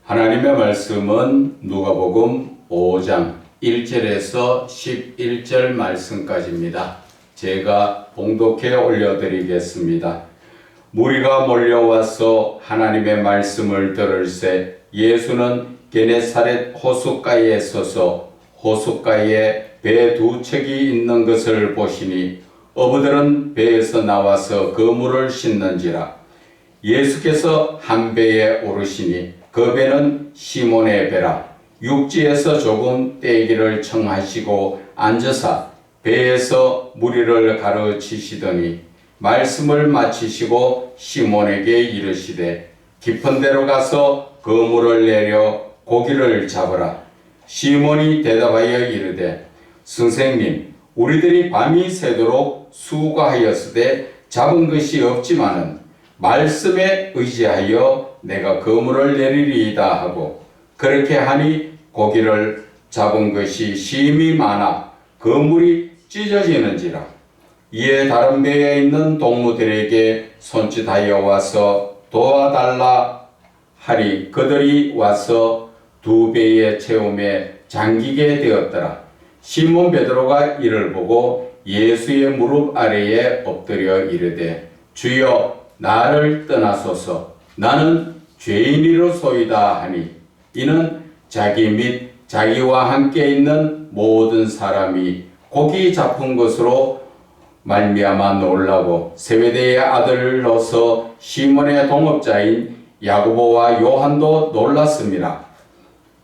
하나님의 말씀은 누가복음 5장 1절에서 11절 말씀까지입니다. 제가 봉독해 올려드리겠습니다. 무리가 몰려와서 하나님의 말씀을 들을새 예수는 게네사렛 호숫가에 서서 호숫가에 배 두 척이 있는 것을 보시니 어부들은 배에서 나와서 그물을 씻는지라. 예수께서 한 배에 오르시니 그 배는 시몬의 배라. 육지에서 조금 떼기를 청하시고 앉으사 배에서 무리를 가르치시더니 말씀을 마치시고 시몬에게 이르시되 깊은 데로 가서 그물을 내려 고기를 잡으라. 시몬이 대답하여 이르되 선생님, 우리들이 밤이 새도록 수고하였으되 잡은 것이 없지만은 말씀에 의지하여 내가 그물을 내리리이다 하고 그렇게 하니 고기를 잡은 것이 심히 많아 그물이 찢어지는지라. 이에 다른 배에 있는 동무들에게 손짓하여 와서 도와달라 하니 그들이 와서 두 배의 채움에 잠기게 되었더라. 시몬 베드로가 이를 보고 예수의 무릎 아래에 엎드려 이르되 주여 나를 떠나소서 나는 죄인이로소이다 하니 이는 자기 및 자기와 함께 있는 모든 사람이 고기 잡은 것으로 말미암아 놀라고 세베대의 아들로서 시몬의 동업자인 야고보와 요한도 놀랐습니다.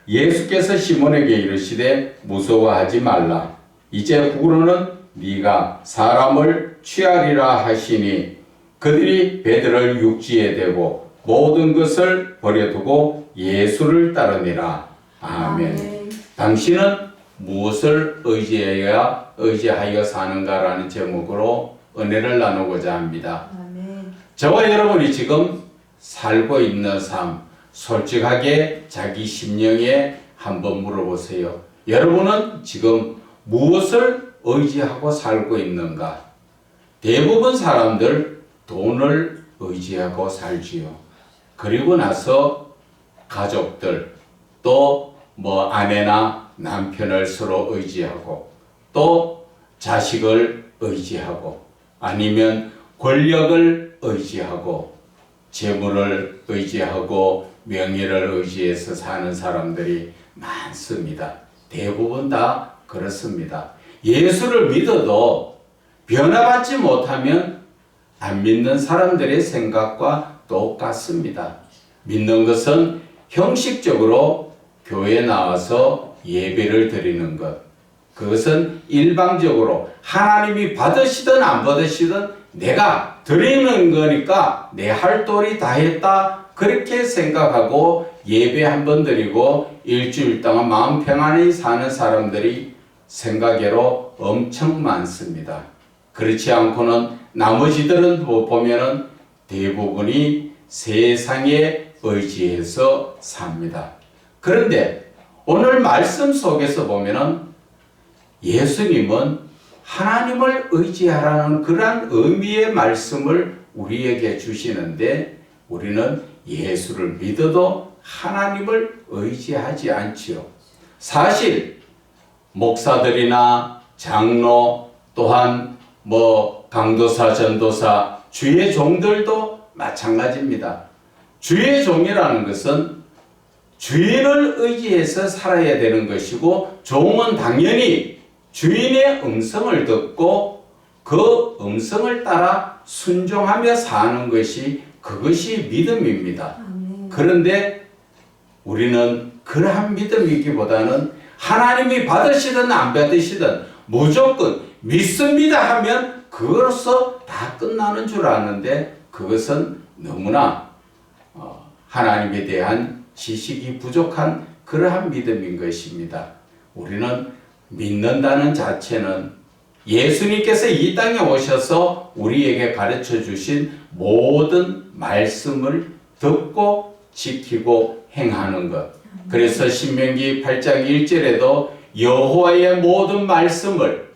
예수께서 시몬에게 이르시되 무서워하지 말라. 이제 후로는 네가 사람을 취하리라 하시니 그들이 배들을 육지에 대고 모든 것을 버려두고 예수를 따르니라. 아멘. 당신은 무엇을 의지하여 사는가라는 제목으로 은혜를 나누고자 합니다. 아멘. 저와 여러분이 지금 살고 있는 삶, 솔직하게 자기 심령에 한번 물어보세요. 여러분은 지금 무엇을 의지하고 살고 있는가? 대부분 사람들 돈을 의지하고 살지요. 그리고 나서 가족들, 또 아내나 남편을 서로 의지하고, 또 자식을 의지하고, 아니면 권력을 의지하고, 재물을 의지하고, 명예를 의지해서 사는 사람들이 많습니다. 대부분 다 그렇습니다. 예수를 믿어도 변화받지 못하면 안 믿는 사람들의 생각과 똑같습니다. 믿는 것은 형식적으로 교회에 나와서 예배를 드리는 것. 그것은 일방적으로 하나님이 받으시든 안 받으시든 내가 드리는 거니까 내 할 도리 다 했다. 그렇게 생각하고 예배 한 번 드리고 일주일 동안 마음 평안히 사는 사람들이 생각외로 엄청 많습니다. 그렇지 않고는 나머지들은 보면은 대부분이 세상에 의지해서 삽니다. 그런데 오늘 말씀 속에서 보면은 예수님은 하나님을 의지하라는 그러한 의미의 말씀을 우리에게 주시는데 우리는 예수를 믿어도 하나님을 의지하지 않지요. 사실 목사들이나 장로 또한 강도사, 전도사, 주의 종들도 마찬가지입니다. 주의 종이라는 것은 주인을 의지해서 살아야 되는 것이고 종은 당연히 주인의 음성을 듣고 그 음성을 따라 순종하며 사는 것이 그것이 믿음입니다. 그런데 우리는 그러한 믿음이기보다는 하나님이 받으시든 안 받으시든 무조건 믿습니다 하면 그것으로 다 끝나는 줄 아는데 그것은 너무나 하나님에 대한 지식이 부족한 그러한 믿음인 것입니다. 우리는 믿는다는 자체는 예수님께서 이 땅에 오셔서 우리에게 가르쳐 주신 모든 말씀을 듣고 지키고 행하는 것. 그래서 신명기 8장 1절에도 여호와의 모든 말씀을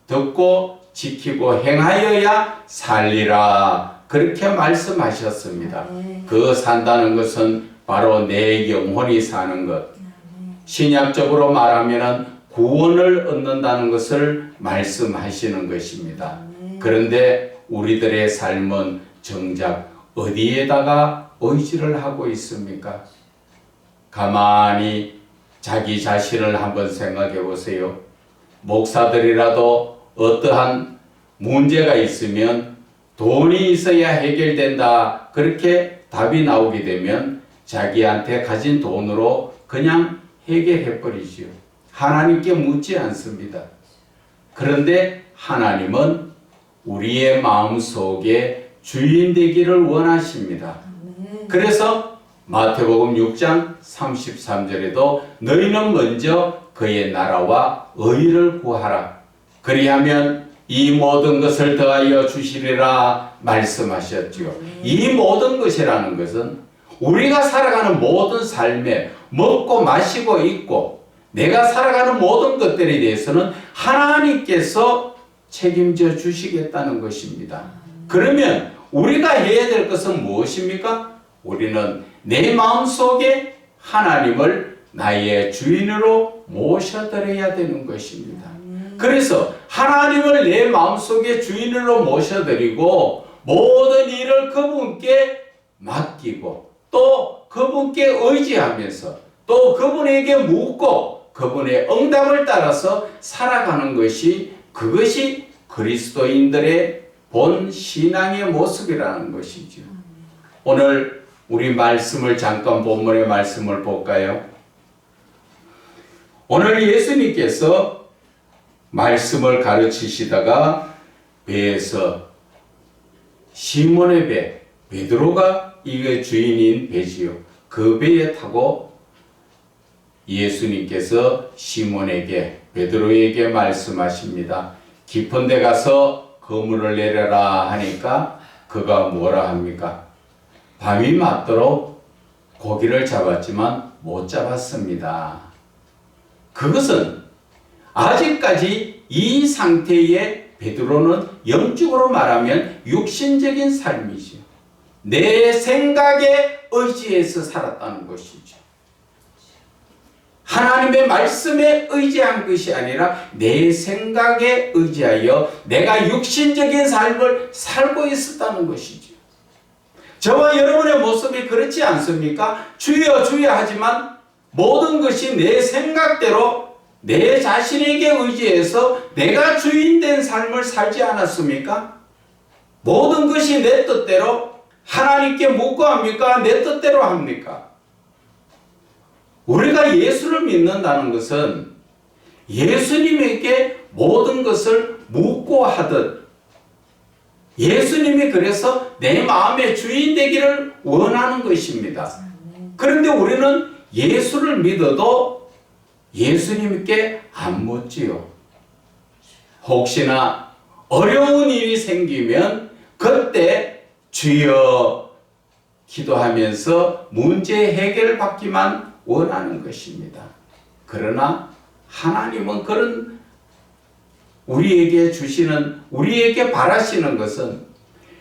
듣고 지키고 행하여야 살리라. 그렇게 말씀하셨습니다. 그 산다는 것은 바로 내 영혼이 사는 것. 신약적으로 말하면 구원을 얻는다는 것을 말씀하시는 것입니다. 그런데 우리들의 삶은 정작 어디에다가 의지를 하고 있습니까? 가만히 자기 자신을 한번 생각해 보세요. 목사들이라도 어떠한 문제가 있으면 돈이 있어야 해결된다, 그렇게 답이 나오게 되면 자기한테 가진 돈으로 그냥 해결해 버리지요. 하나님께 묻지 않습니다. 그런데 하나님은 우리의 마음속에 주인 되기를 원하십니다. 그래서 마태복음 6장 33절에도 너희는 먼저 그의 나라와 의를 구하라. 그리하면 이 모든 것을 더하여 주시리라 말씀하셨지요. 이 모든 것이라는 것은 우리가 살아가는 모든 삶에 먹고 마시고 있고 내가 살아가는 모든 것들에 대해서는 하나님께서 책임져 주시겠다는 것입니다. 그러면 우리가 해야 될 것은 무엇입니까? 우리는 내 마음속에 하나님을 나의 주인으로 모셔드려야 되는 것입니다. 그래서 하나님을 내 마음속에 주인으로 모셔드리고 모든 일을 그분께 맡기고 또 그분께 의지하면서 또 그분에게 묻고 그분의 응답을 따라서 살아가는 것이, 그것이 그리스도인들의 본 신앙의 모습이라는 것이죠. 오늘 우리 말씀을 잠깐 본문의 말씀을 볼까요? 오늘 예수님께서 말씀을 가르치시다가 배에서 시몬의 배, 베드로가 이게 주인인 배지요. 그 배에 타고 예수님께서 시몬에게, 베드로에게 말씀하십니다. 깊은 데 가서 그물을 내려라 하니까 그가 뭐라 합니까? 밤이 맞도록 고기를 잡았지만 못 잡았습니다. 그것은 아직까지 이 상태의 베드로는 영적으로 말하면 육신적인 삶이죠. 내 생각에 의지해서 살았다는 것이죠. 하나님의 말씀에 의지한 것이 아니라 내 생각에 의지하여 내가 육신적인 삶을 살고 있었다는 것이죠. 저와 여러분의 모습이 그렇지 않습니까? 주여 주여 하지만 모든 것이 내 생각대로 내 자신에게 의지해서 내가 주인된 삶을 살지 않았습니까? 모든 것이 내 뜻대로 하나님께 묻고 합니까? 내 뜻대로 합니까? 우리가 예수를 믿는다는 것은 예수님에게 모든 것을 묻고 하듯 예수님이 그래서 내 마음의 주인 되기를 원하는 것입니다. 그런데 우리는 예수를 믿어도 예수님께 안 묻지요. 혹시나 어려운 일이 생기면 그때 주여 기도하면서 문제 해결 받기만 원하는 것입니다. 그러나 하나님은 그런 우리에게 주시는, 우리에게 바라시는 것은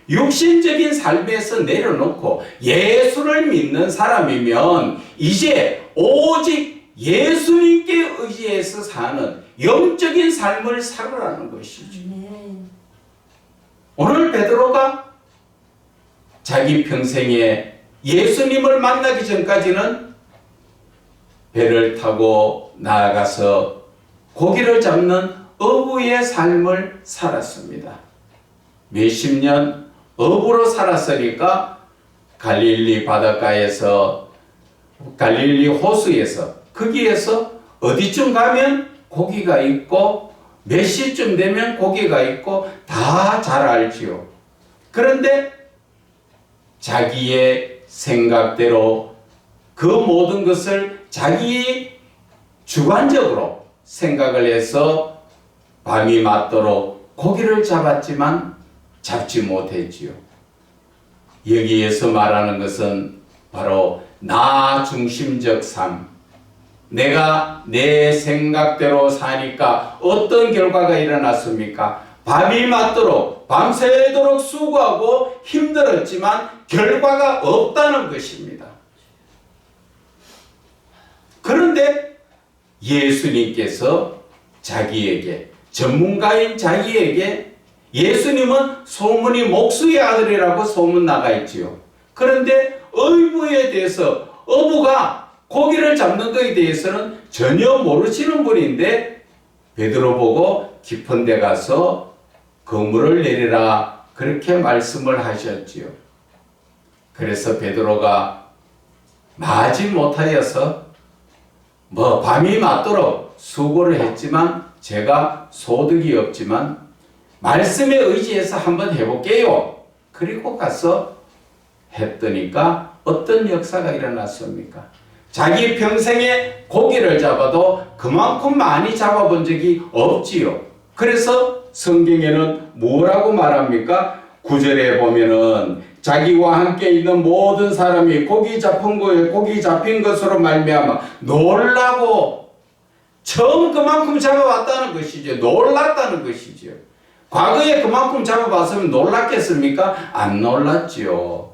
육신적인 삶에서 내려놓고 예수를 믿는 사람이면 이제 오직 예수님께 의지해서 사는 영적인 삶을 살으라는 것이죠. 오늘 베드로가 자기 평생에 예수님을 만나기 전까지는 배를 타고 나아가서 고기를 잡는 어부의 삶을 살았습니다. 몇십 년 어부로 살았으니까 갈릴리 바닷가에서, 갈릴리 호수에서, 거기에서 어디쯤 가면 고기가 있고 몇 시쯤 되면 고기가 있고 다 잘 알지요. 그런데 자기의 생각대로 그 모든 것을 자기 주관적으로 생각을 해서 밤이 맞도록 고기를 잡았지만 잡지 못했지요. 여기에서 말하는 것은 바로 나 중심적 삶. 내가 내 생각대로 사니까 어떤 결과가 일어났습니까? 밤이 맞도록 밤새도록 수고하고 힘들었지만 결과가 없다는 것입니다. 그런데 예수님께서 자기에게, 전문가인 자기에게, 예수님은 소문이 목수의 아들이라고 소문 나가 있지요. 그런데 어부에 대해서, 어부가 고기를 잡는 것에 대해서는 전혀 모르시는 분인데 베드로 보고 깊은 데 가서 그물을 내리라 그렇게 말씀을 하셨지요. 그래서 베드로가 마지 못하여서 밤이 맞도록 수고를 했지만 제가 소득이 없지만 말씀에 의지해서 한번 해볼게요. 그리고 가서 했더니까 어떤 역사가 일어났습니까? 자기 평생에 고기를 잡아도 그만큼 많이 잡아본 적이 없지요. 그래서 성경에는 뭐라고 말합니까? 9절에 보면은 자기와 함께 있는 모든 사람이 고기 잡힌 것으로 말미암아 놀라고, 처음 그만큼 잡아왔다는 것이죠. 놀랐다는 것이죠. 과거에 그만큼 잡아봤으면 놀랐겠습니까? 안 놀랐지요.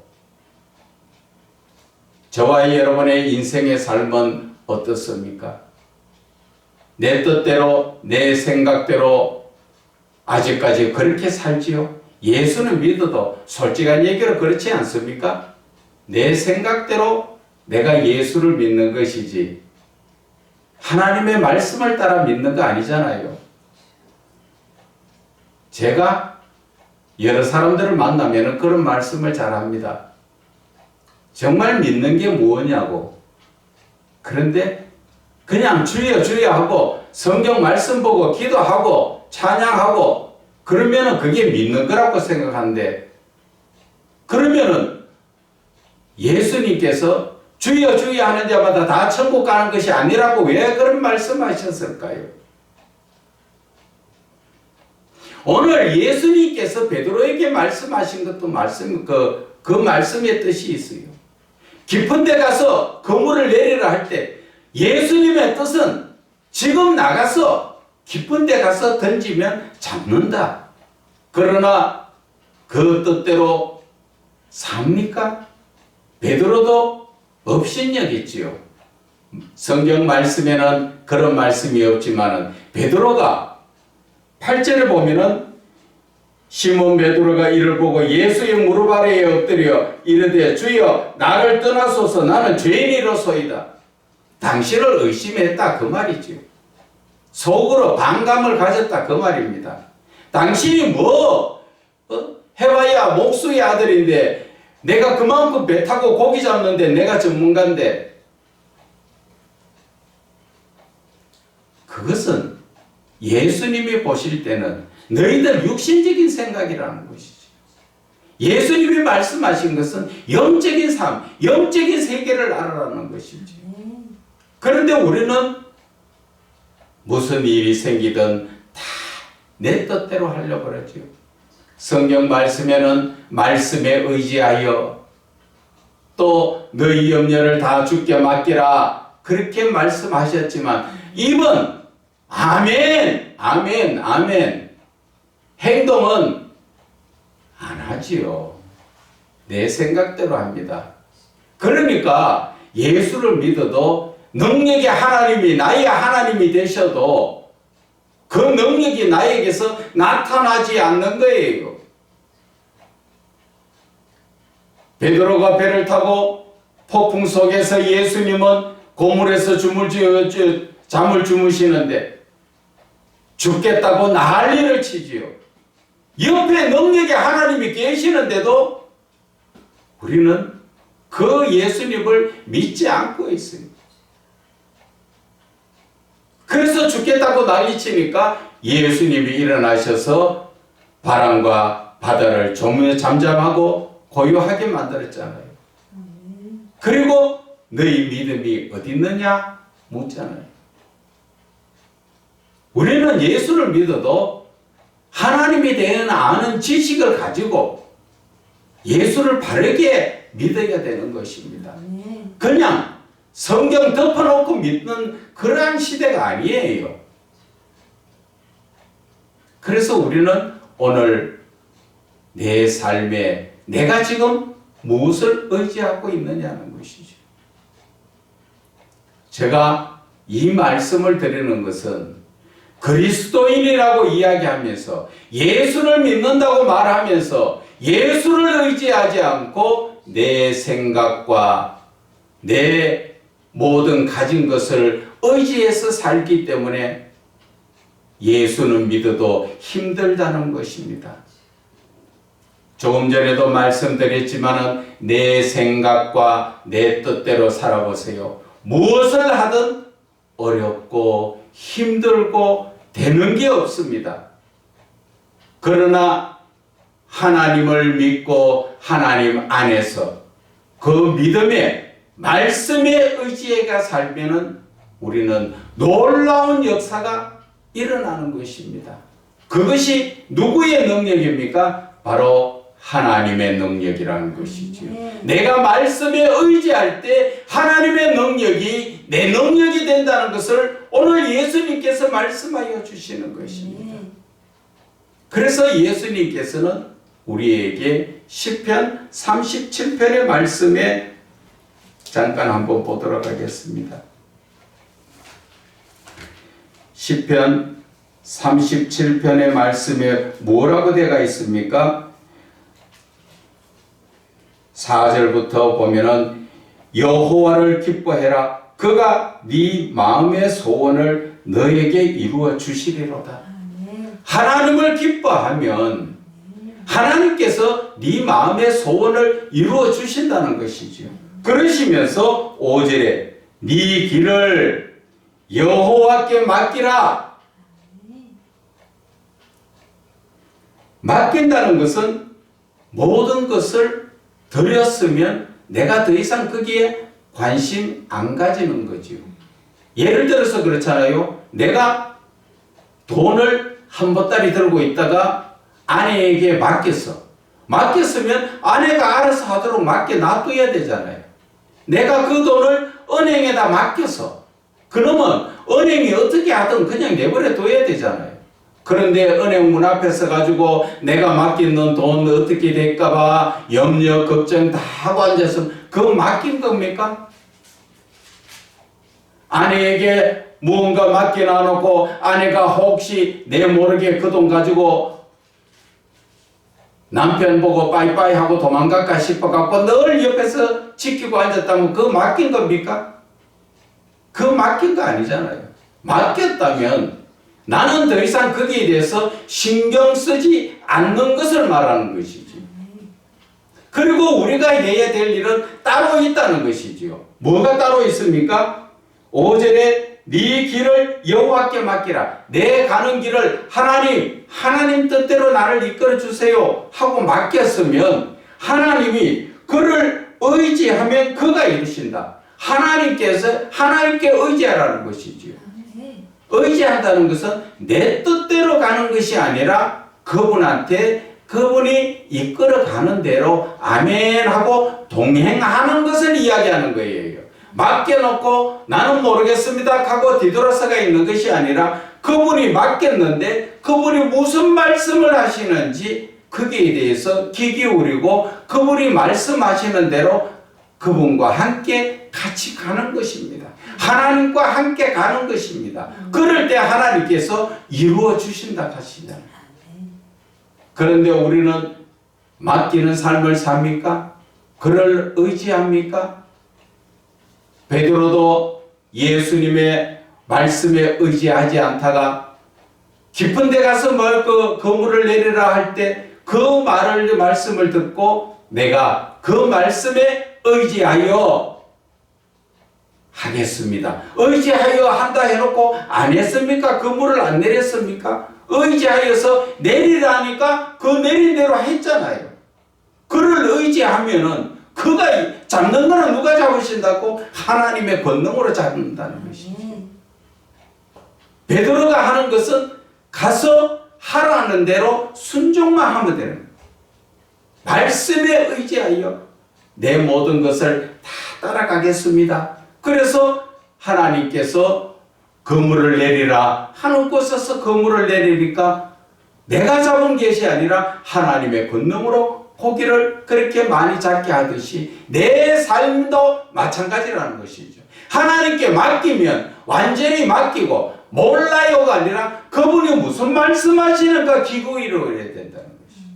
저와 여러분의 인생의 삶은 어떻습니까? 내 뜻대로, 내 생각대로 아직까지 그렇게 살지요? 예수는 믿어도 솔직한 얘기로 그렇지 않습니까? 내 생각대로 내가 예수를 믿는 것이지 하나님의 말씀을 따라 믿는 거 아니잖아요. 제가 여러 사람들을 만나면 그런 말씀을 잘 합니다. 정말 믿는 게 뭐냐고. 그런데 그냥 주여 주여 하고 성경 말씀 보고 기도하고 찬양하고 그러면은 그게 믿는 거라고 생각하는데, 그러면은 예수님께서 주여 주여 하는 자마다 다 천국 가는 것이 아니라고 왜 그런 말씀하셨을까요? 오늘 예수님께서 베드로에게 말씀하신 것도 그 말씀의 뜻이 있어요. 깊은 데 가서 그물을 내리라 할 때 예수님의 뜻은 지금 나가서 깊은 데 가서 던지면 잡는다. 그러나 그 뜻대로 삽니까? 베드로도 업신여겼지요. 성경 말씀에는 그런 말씀이 없지만은 베드로가 8절에 보면은 시몬 베드로가 이를 보고 예수의 무릎 아래에 엎드려 이르되 주여 나를 떠나소서 나는 죄인이로소이다. 당신을 의심했다 그 말이죠. 속으로 반감을 가졌다 그 말입니다. 당신이 해봐야 목수의 아들인데 내가 그만큼 배 타고 고기 잡는데 내가 전문가인데, 그것은 예수님이 보실 때는 너희들 육신적인 생각이라는 것이죠. 예수님이 말씀하신 것은 영적인 삶, 영적인 세계를 알아라는 것이죠. 그런데 우리는 무슨 일이 생기든 다 내 뜻대로 하려고 그러죠. 성경 말씀에는 말씀에 의지하여 또 너희 염려를 다 주께 맡기라 그렇게 말씀하셨지만 입은 아멘, 아멘, 아멘, 행동은 안 하지요. 내 생각대로 합니다. 그러니까 예수를 믿어도 능력의 하나님이 나의 하나님이 되셔도 그 능력이 나에게서 나타나지 않는 거예요. 베드로가 배를 타고 폭풍 속에서 예수님은 고물에서 잠을 주무시는데 죽겠다고 난리를 치지요. 옆에 능력의 하나님이 계시는데도 우리는 그 예수님을 믿지 않고 있습니다. 그래서 죽겠다고 난리치니까 예수님이 일어나셔서 바람과 바다를 잠잠하고 고요하게 만들었잖아요. 그리고 너희 믿음이 어디 있느냐 묻잖아요. 우리는 예수를 믿어도 하나님에 대한 아는 지식을 가지고 예수를 바르게 믿어야 되는 것입니다. 그냥 성경 덮어놓고 믿는 그러한 시대가 아니에요. 그래서 우리는 오늘 내 삶에 내가 지금 무엇을 의지하고 있느냐는 것이죠. 제가 이 말씀을 드리는 것은 그리스도인이라고 이야기하면서 예수를 믿는다고 말하면서 예수를 의지하지 않고 내 생각과 내 모든 가진 것을 의지해서 살기 때문에 예수는 믿어도 힘들다는 것입니다. 조금 전에도 말씀드렸지만 내 생각과 내 뜻대로 살아보세요. 무엇을 하든 어렵고 힘들고 되는 게 없습니다. 그러나 하나님을 믿고 하나님 안에서 그 믿음에 말씀에 의지해가 살면은 우리는 놀라운 역사가 일어나는 것입니다. 그것이 누구의 능력입니까? 바로 하나님의 능력이라는 것이죠. 내가 말씀에 의지할 때 하나님의 능력이 내 능력이 된다는 것을 오늘 예수님께서 말씀하여 주시는 것입니다. 그래서 예수님께서는 우리에게 시편 37편의 말씀에 잠깐 한번 보도록 하겠습니다. 시편 37편의 말씀에 뭐라고 되어 있습니까? 4절부터 보면은 여호와를 기뻐해라. 그가 네 마음의 소원을 너에게 이루어 주시리로다. 하나님을 기뻐하면 하나님께서 네 마음의 소원을 이루어 주신다는 것이죠. 그러시면서 5절에 네 길을 여호와께 맡기라. 맡긴다는 것은 모든 것을 드렸으면 내가 더 이상 거기에 관심 안 가지는 거죠. 예를 들어서 그렇잖아요. 내가 돈을 한 보따리 들고 있다가 아내에게 맡겼으면 아내가 알아서 하도록 맡겨 놔둬야 되잖아요. 내가 그 돈을 은행에다 맡겨서 그러면 은행이 어떻게 하든 그냥 내버려 둬야 되잖아요. 그런데 은행 문 앞에 서가지고 내가 맡기는 돈 어떻게 될까봐 염려 걱정 다 하고 앉아서 그거 맡긴 겁니까? 아내에게 무언가 맡겨놔놓고 아내가 혹시 내 모르게 그 돈 가지고 남편 보고 빠이빠이 하고 도망갈까 싶어갖고 늘 옆에서 지키고 앉았다면 그거 맡긴 겁니까? 그거 맡긴 거 아니잖아요. 맡겼다면 나는 더 이상 거기에 대해서 신경 쓰지 않는 것을 말하는 것이지. 그리고 우리가 해야 될 일은 따로 있다는 것이지요. 뭐가 따로 있습니까? 5절에 네 길을 여호와께 맡기라. 내 가는 길을 하나님 뜻대로 나를 이끌어 주세요 하고 맡겼으면 하나님이 그를 의지하면 그가 이루신다. 하나님께 의지하라는 것이지요. 의지한다는 것은 내 뜻대로 가는 것이 아니라 그분이 이끌어가는 대로 아멘 하고 동행하는 것을 이야기하는 거예요. 맡겨놓고 나는 모르겠습니다 하고 뒤돌아서가 있는 것이 아니라 그분이 맡겼는데 그분이 무슨 말씀을 하시는지 거기에 대해서 귀 기울이고 그분이 말씀하시는 대로 그분과 함께 같이 가는 것입니다. 하나님과 함께 가는 것입니다. 그럴 때 하나님께서 이루어 주신다 하시잖아요. 그런데 우리는 맡기는 삶을 삽니까? 그를 의지합니까? 베드로도 예수님의 말씀에 의지하지 않다가 깊은 데 가서 그 그물을 내리라 할 때 그 말씀을 듣고 내가 그 말씀에 의지하여 하겠습니다. 의지하여 한다 해놓고 안 했습니까? 그물을 안 내렸습니까? 의지하여서 내리라니까 그 내린 대로 했잖아요. 그를 의지하면은 그가 잡는 거는 누가 잡으신다고? 하나님의 권능으로 잡는다는 것이죠. 베드로가 하는 것은 가서 하라는 대로 순종만 하면 되는 거예요. 말씀에 의지하여 내 모든 것을 다 따라가겠습니다. 그래서 하나님께서 그물을 내리라 하는 곳에서 그물을 내리니까 내가 잡은 것이 아니라 하나님의 권능으로 고기를 그렇게 많이 잡게 하듯이 내 삶도 마찬가지라는 것이죠. 하나님께 맡기면 완전히 맡기고 몰라요가 아니라 그분이 무슨 말씀하시는가 기구이로 해야 된다는 것이죠.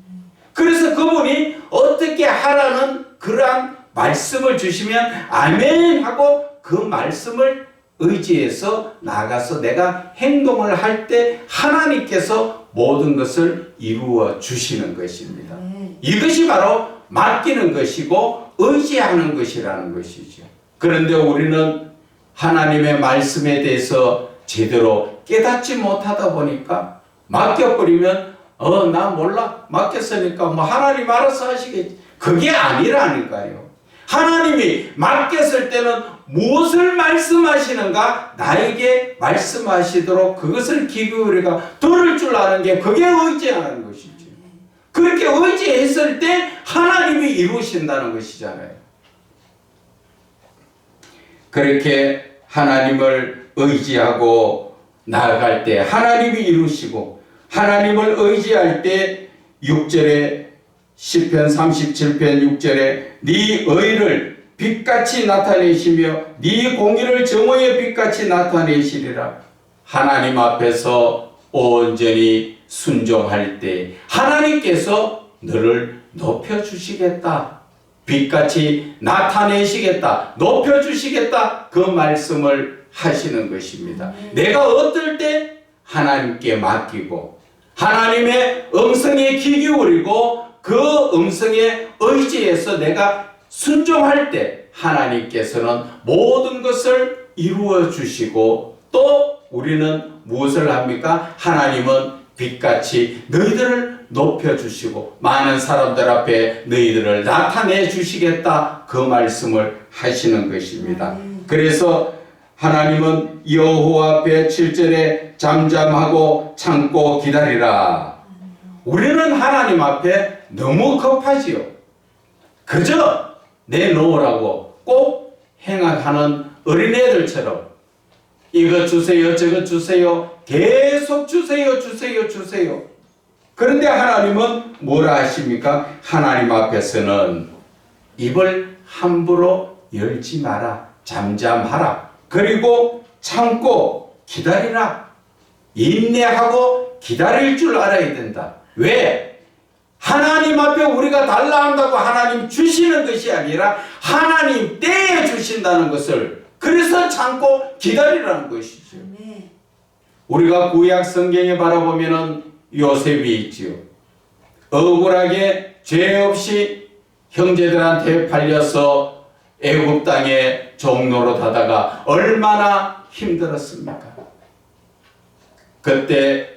그래서 그분이 어떻게 하라는 그러한 말씀을 주시면 아멘 하고 그 말씀을 의지해서 나가서 내가 행동을 할 때 하나님께서 모든 것을 이루어 주시는 것입니다. 이것이 바로 맡기는 것이고 의지하는 것이라는 것이죠. 그런데 우리는 하나님의 말씀에 대해서 제대로 깨닫지 못하다 보니까 맡겨버리면 나 몰라 맡겼으니까 뭐 하나님 알아서 하시겠지. 그게 아니라니까요. 하나님이 맡겼을 때는 무엇을 말씀하시는가 나에게 말씀하시도록 그것을 기울이가 들을 줄 아는 게 그게 의지하는 것이죠. 그렇게 의지했을 때 하나님이 이루신다는 것이잖아요. 그렇게 하나님을 의지하고 나아갈 때 하나님이 이루시고 하나님을 의지할 때 6절에 시편 37편 6절에 네 의를 빛같이 나타내시며 네 공의를 정오의 빛같이 나타내시리라. 하나님 앞에서 온전히 순종할 때 하나님께서 너를 높여주시겠다. 빛같이 나타내시겠다. 높여주시겠다. 그 말씀을 하시는 것입니다. 내가 어떨 때 하나님께 맡기고 하나님의 음성에 귀 기울이고 그 음성에 의지해서 내가 순종할 때 하나님께서는 모든 것을 이루어 주시고 또 우리는 무엇을 합니까? 하나님은 빛같이 너희들을 높여주시고 많은 사람들 앞에 너희들을 나타내 주시겠다. 그 말씀을 하시는 것입니다. 그래서 하나님은 여호와 앞에 7절에 잠잠하고 참고 기다리라. 우리는 하나님 앞에 너무 급하지요. 그저 내놓으라고 꼭 행하는 어린애들처럼 이것 주세요 저것 주세요 계속 주세요 주세요 주세요. 그런데 하나님은 뭐라 하십니까? 하나님 앞에서는 입을 함부로 열지 마라. 잠잠하라. 그리고 참고 기다리라. 인내하고 기다릴 줄 알아야 된다. 왜? 하나님 앞에 우리가 달라 한다고 하나님 주시는 것이 아니라 하나님 때에 주신다는 것을 그래서 참고 기다리라는 것이죠. 우리가 구약 성경에 바라보면은 요셉이 있지요. 억울하게 죄 없이 형제들한테 팔려서 애굽 땅에 종노릇 하다가 얼마나 힘들었습니까? 그때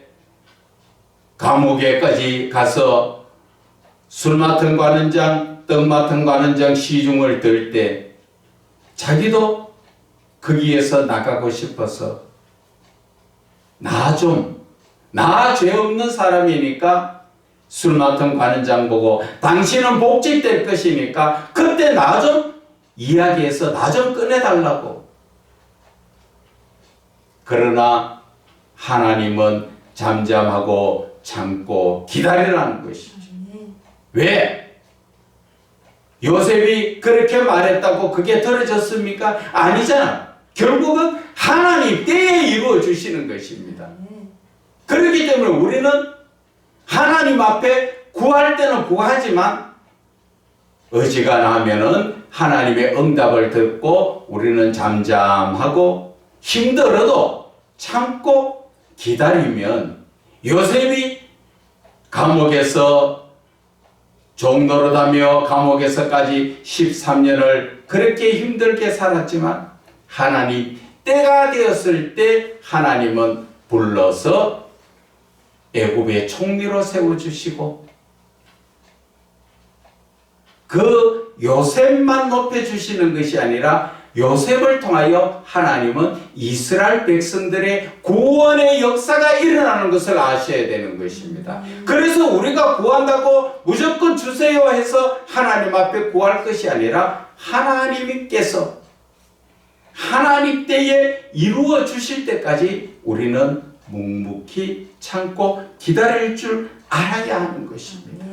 감옥에까지 가서 술 맡은 관원장, 떡 맡은 관원장 시중을 들 때 자기도 거기에서 나가고 싶어서 나 죄 없는 사람이니까 술 맡은 관원장 보고 당신은 복직될 것이니까 그때 나 좀 이야기해서 나 좀 꺼내달라고. 그러나 하나님은 잠잠하고 참고 기다리라는 것이죠. 왜? 요셉이 그렇게 말했다고 그게 들어졌습니까? 아니잖아. 결국은 하나님 때에 이루어 주시는 것입니다. 그렇기 때문에 우리는 하나님 앞에 구할 때는 구하지만 어지간하면은 하나님의 응답을 듣고 우리는 잠잠하고 힘들어도 참고 기다리면 요셉이 감옥에서 종노릇하며 감옥에서까지 13년을 그렇게 힘들게 살았지만 하나님 때가 되었을 때 하나님은 불러서 애굽의 총리로 세워주시고 그 요셉만 높여주시는 것이 아니라 요셉을 통하여 하나님은 이스라엘 백성들의 구원의 역사가 일어나는 것을 아셔야 되는 것입니다. 그래서 우리가 구한다고 무조건 주세요 해서 하나님 앞에 구할 것이 아니라 하나님께서 하나님 때에 이루어 주실 때까지 우리는 묵묵히 참고 기다릴 줄 알아야 하는 것입니다.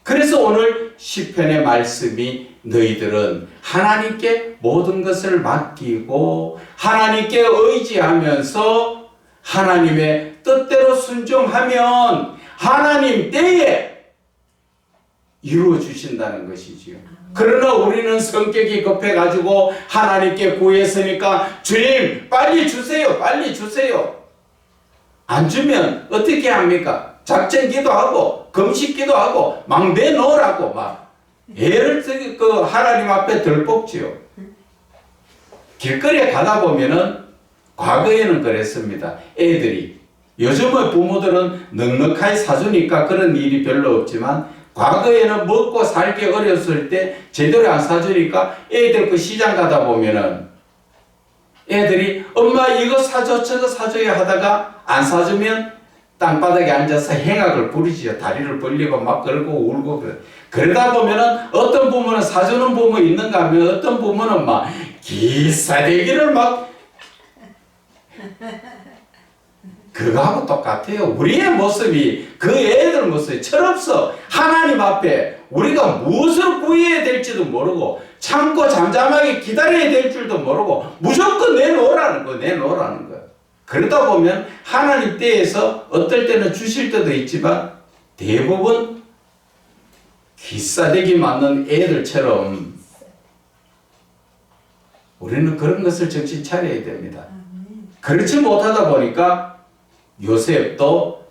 그래서 오늘 시편의 말씀이 너희들은 하나님께 모든 것을 맡기고 하나님께 의지하면서 하나님의 뜻대로 순종하면 하나님 때에 이루어 주신다는 것이지요. 그러나 우리는 성격이 급해가지고 하나님께 구했으니까 주님 빨리 주세요, 빨리 주세요. 안 주면 어떻게 합니까? 작전 기도하고 금식 기도하고 막 내놓으라고 막 애를 그 하나님 앞에 들뽑지요. 길거리에 가다 보면은 과거에는 그랬습니다. 애들이 요즘의 부모들은 넉넉하게 사주니까 그런 일이 별로 없지만 과거에는 먹고 살기 어렸을 때 제대로 안 사주니까 애들 그 시장 가다 보면은 애들이 엄마 이거 사줘 저거 사줘야 하다가 안 사주면 땅바닥에 앉아서 행악을 부리지요. 다리를 벌리고 막 걸고 울고 그래. 그러다 보면은 어떤 부모는 사주는 부모 있는가 하면 어떤 부모는 막 기싸대기를 막 그거하고 똑같아요. 우리의 모습이 그 애들 모습이 철없어. 하나님 앞에 우리가 무엇을 구해야 될지도 모르고 참고 잠잠하게 기다려야 될 줄도 모르고 무조건 내놓으라는 거, 내놓으라는 거. 그러다 보면 하나님 때에서 어떨 때는 주실 때도 있지만 대부분 귀싸대기 맞는 애들처럼 우리는 그런 것을 정신 차려야 됩니다. 그렇지 못하다 보니까 요셉도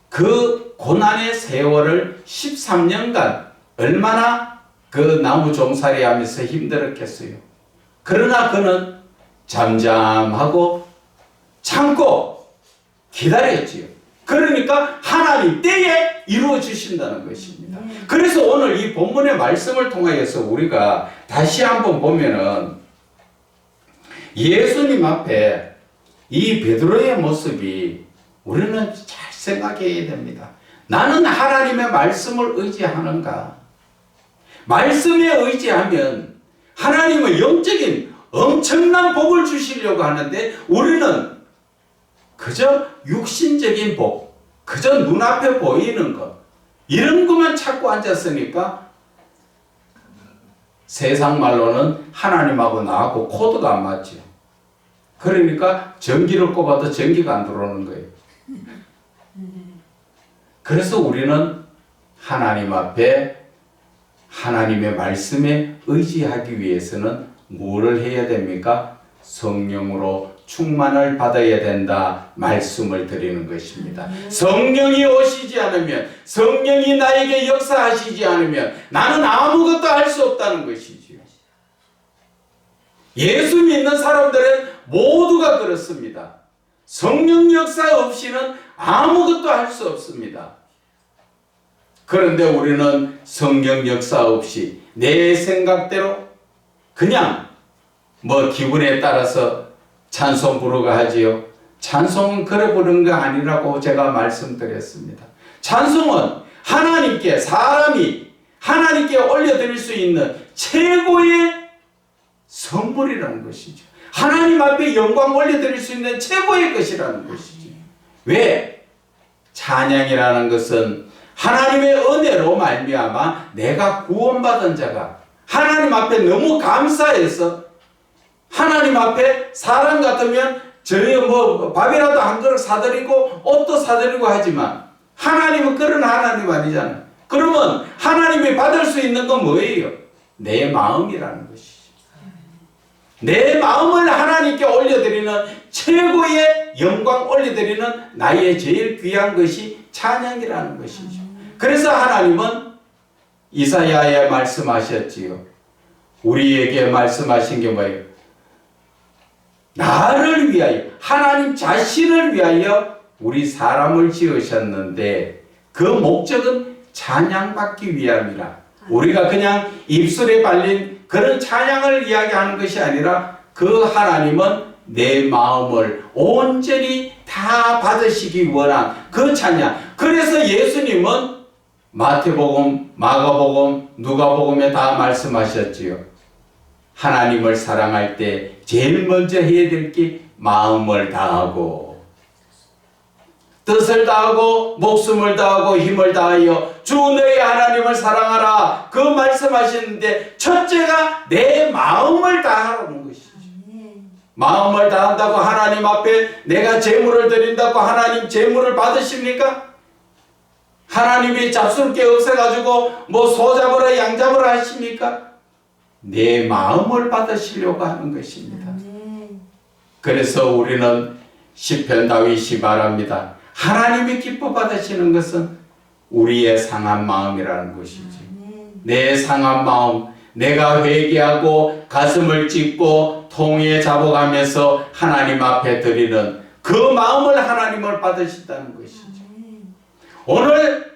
그 고난의 세월을 13년간 얼마나 그 나무 종살이 하면서 힘들었겠어요. 그러나 그는 잠잠하고 참고 기다렸지요. 그러니까 하나님 때에 이루어 주신다는 것입니다. 그래서 오늘 이 본문의 말씀을 통하여서 우리가 다시 한번 보면은 예수님 앞에 이 베드로의 모습이 우리는 잘 생각해야 됩니다. 나는 하나님의 말씀을 의지하는가? 말씀에 의지하면 하나님은 영적인 엄청난 복을 주시려고 하는데 우리는 그저 육신적인 복, 그저 눈앞에 보이는 것 이런 것만 찾고 앉았으니까 세상 말로는 하나님하고 나하고 코드가 안 맞죠. 그러니까 전기를 꼽아도 전기가 안 들어오는 거예요. 그래서 우리는 하나님 앞에 하나님의 말씀에 의지하기 위해서는 뭐를 해야 됩니까? 성령으로 충만을 받아야 된다 말씀을 드리는 것입니다. 성령이 오시지 않으면, 성령이 나에게 역사하시지 않으면 나는 아무것도 할 수 없다는 것이지요. 예수 믿는 사람들은 모두가 그렇습니다. 성령 역사 없이는 아무것도 할 수 없습니다. 그런데 우리는 성령 역사 없이 내 생각대로 그냥 뭐 기분에 따라서 찬송 부르가 하지요. 찬송은 그래 부르는 게 아니라고 제가 말씀드렸습니다. 찬송은 하나님께 사람이 하나님께 올려드릴 수 있는 최고의 선물이라는 것이죠. 하나님 앞에 영광 올려드릴 수 있는 최고의 것이라는 것이죠. 왜? 찬양이라는 것은 하나님의 은혜로 말미암아 내가 구원받은 자가 하나님 앞에 너무 감사해서 하나님 앞에 사람 같으면 저희 뭐 밥이라도 한 그릇 사드리고 옷도 사드리고 하지만 하나님은 그런 하나님 아니잖아요. 그러면 하나님이 받을 수 있는 건 뭐예요? 내 마음이라는 것이죠. 내 마음을 하나님께 올려드리는 최고의 영광 올려드리는 나의 제일 귀한 것이 찬양이라는 것이죠. 그래서 하나님은 이사야에 말씀하셨지요. 우리에게 말씀하신 게 뭐예요? 나를 위하여, 하나님 자신을 위하여 우리 사람을 지으셨는데 그 목적은 찬양받기 위함이라. 우리가 그냥 입술에 발린 그런 찬양을 이야기하는 것이 아니라 그 하나님은 내 마음을 온전히 다 받으시기 원한 그 찬양. 그래서 예수님은 마태복음, 마가복음, 누가복음에 다 말씀하셨지요. 하나님을 사랑할 때 제일 먼저 해야 될 게 마음을 다하고 뜻을 다하고 목숨을 다하고 힘을 다하여 주 주 너희 하나님을 사랑하라 그 말씀하시는데 첫째가 내 마음을 다하라는 것이죠. 마음을 다한다고 하나님 앞에 내가 제물을 드린다고 하나님 제물을 받으십니까? 하나님이 잡술 게 없어가지고 뭐 소 잡으라 양 잡으라 하십니까? 내 마음을 받으시려고 하는 것입니다. 그래서 우리는 시편 다윗이 말합니다. 하나님이 기뻐 받으시는 것은 우리의 상한 마음이라는 것이지. 내 상한 마음, 내가 회개하고 가슴을 찢고 통에 잡아가면서 하나님 앞에 드리는 그 마음을 하나님을 받으신다는 것이죠. 오늘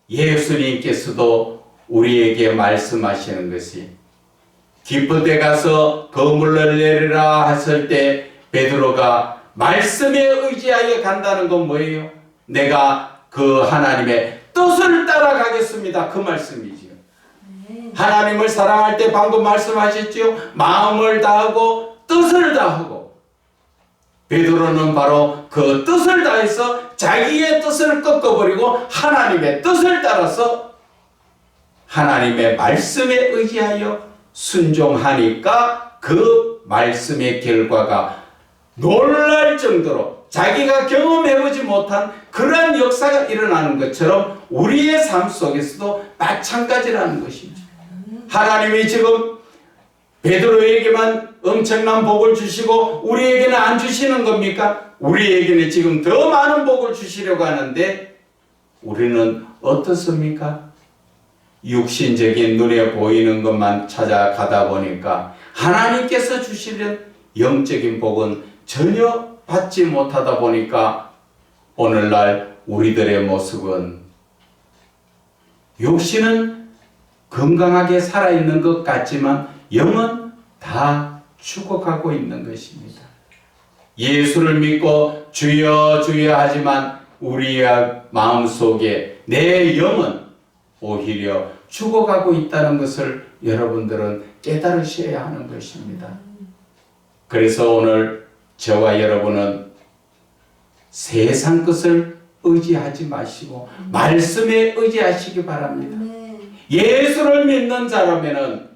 예수님께서도 우리에게 말씀하시는 것이 깊은 데 가서 그물을 내리라 했을 때 베드로가 말씀에 의지하여 간다는 건 뭐예요? 내가 그 하나님의 뜻을 따라가겠습니다. 그 말씀이지요. 하나님을 사랑할 때 방금 말씀하셨지요. 마음을 다하고 뜻을 다하고 베드로는 바로 그 뜻을 다해서 자기의 뜻을 꺾어버리고 하나님의 뜻을 따라서 하나님의 말씀에 의지하여 순종하니까 그 말씀의 결과가 놀랄 정도로 자기가 경험해보지 못한 그러한 역사가 일어나는 것처럼 우리의 삶 속에서도 마찬가지라는 것이죠. 하나님이 지금 베드로에게만 엄청난 복을 주시고 우리에게는 안 주시는 겁니까? 우리에게는 지금 더 많은 복을 주시려고 하는데 우리는 어떻습니까? 육신적인 눈에 보이는 것만 찾아가다 보니까 하나님께서 주시는 영적인 복은 전혀 받지 못하다 보니까 오늘날 우리들의 모습은 육신은 건강하게 살아있는 것 같지만 영은 다 죽어가고 있는 것입니다. 예수를 믿고 주여 주여 하지만 우리의 마음속에 내 영은 오히려 죽어가고 있다는 것을 여러분들은 깨달으셔야 하는 것입니다. 그래서 오늘 저와 여러분은 세상 것을 의지하지 마시고 말씀에 의지하시기 바랍니다. 예수를 믿는 자라면은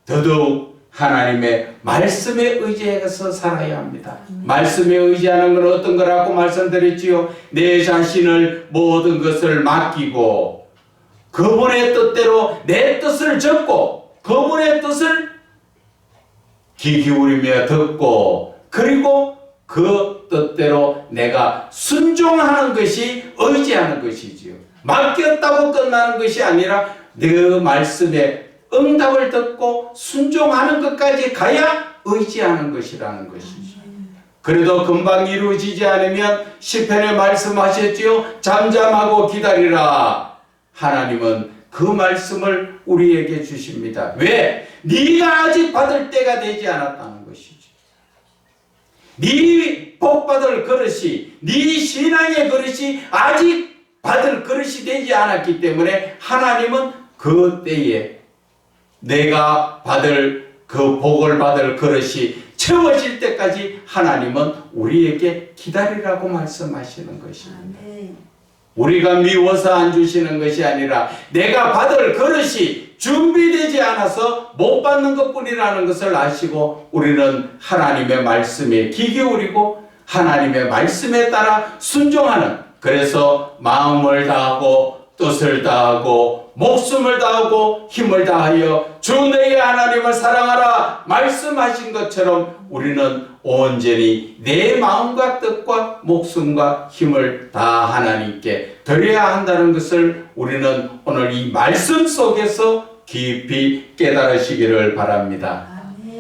더더욱 하나님의 말씀에 의지해서 살아야 합니다. 말씀에 의지하는 건 어떤 거라고 말씀드렸지요? 내 자신을 모든 것을 맡기고 그분의 뜻대로 내 뜻을 적고 그분의 뜻을 귀 기울이며 듣고 그리고 그 뜻대로 내가 순종하는 것이 의지하는 것이지요. 맡겼다고 끝나는 것이 아니라 내 말씀에 응답을 듣고 순종하는 것까지 가야 의지하는 것이라는 것이죠. 그래도 금방 이루어지지 않으면 시편에 말씀하셨지요. 잠잠하고 기다리라. 하나님은 그 말씀을 우리에게 주십니다. 왜? 네가 아직 받을 때가 되지 않았다는 것이죠. 네 복받을 그릇이, 네 신앙의 그릇이 아직 받을 그릇이 되지 않았기 때문에 하나님은 그 때에 내가 받을 그 복을 받을 그릇이 채워질 때까지 하나님은 우리에게 기다리라고 말씀하시는 것입니다. 우리가 미워서 안 주시는 것이 아니라 내가 받을 그릇이 준비되지 않아서 못 받는 것뿐이라는 것을 아시고 우리는 하나님의 말씀에 귀 기울이고 하나님의 말씀에 따라 순종하는, 그래서 마음을 다하고 뜻을 다하고 목숨을 다하고 힘을 다하여 주 너희 하나님을 사랑하라 말씀하신 것처럼 우리는 온전히 내 마음과 뜻과 목숨과 힘을 다 하나님께 드려야 한다는 것을 우리는 오늘 이 말씀 속에서 깊이 깨달으시기를 바랍니다.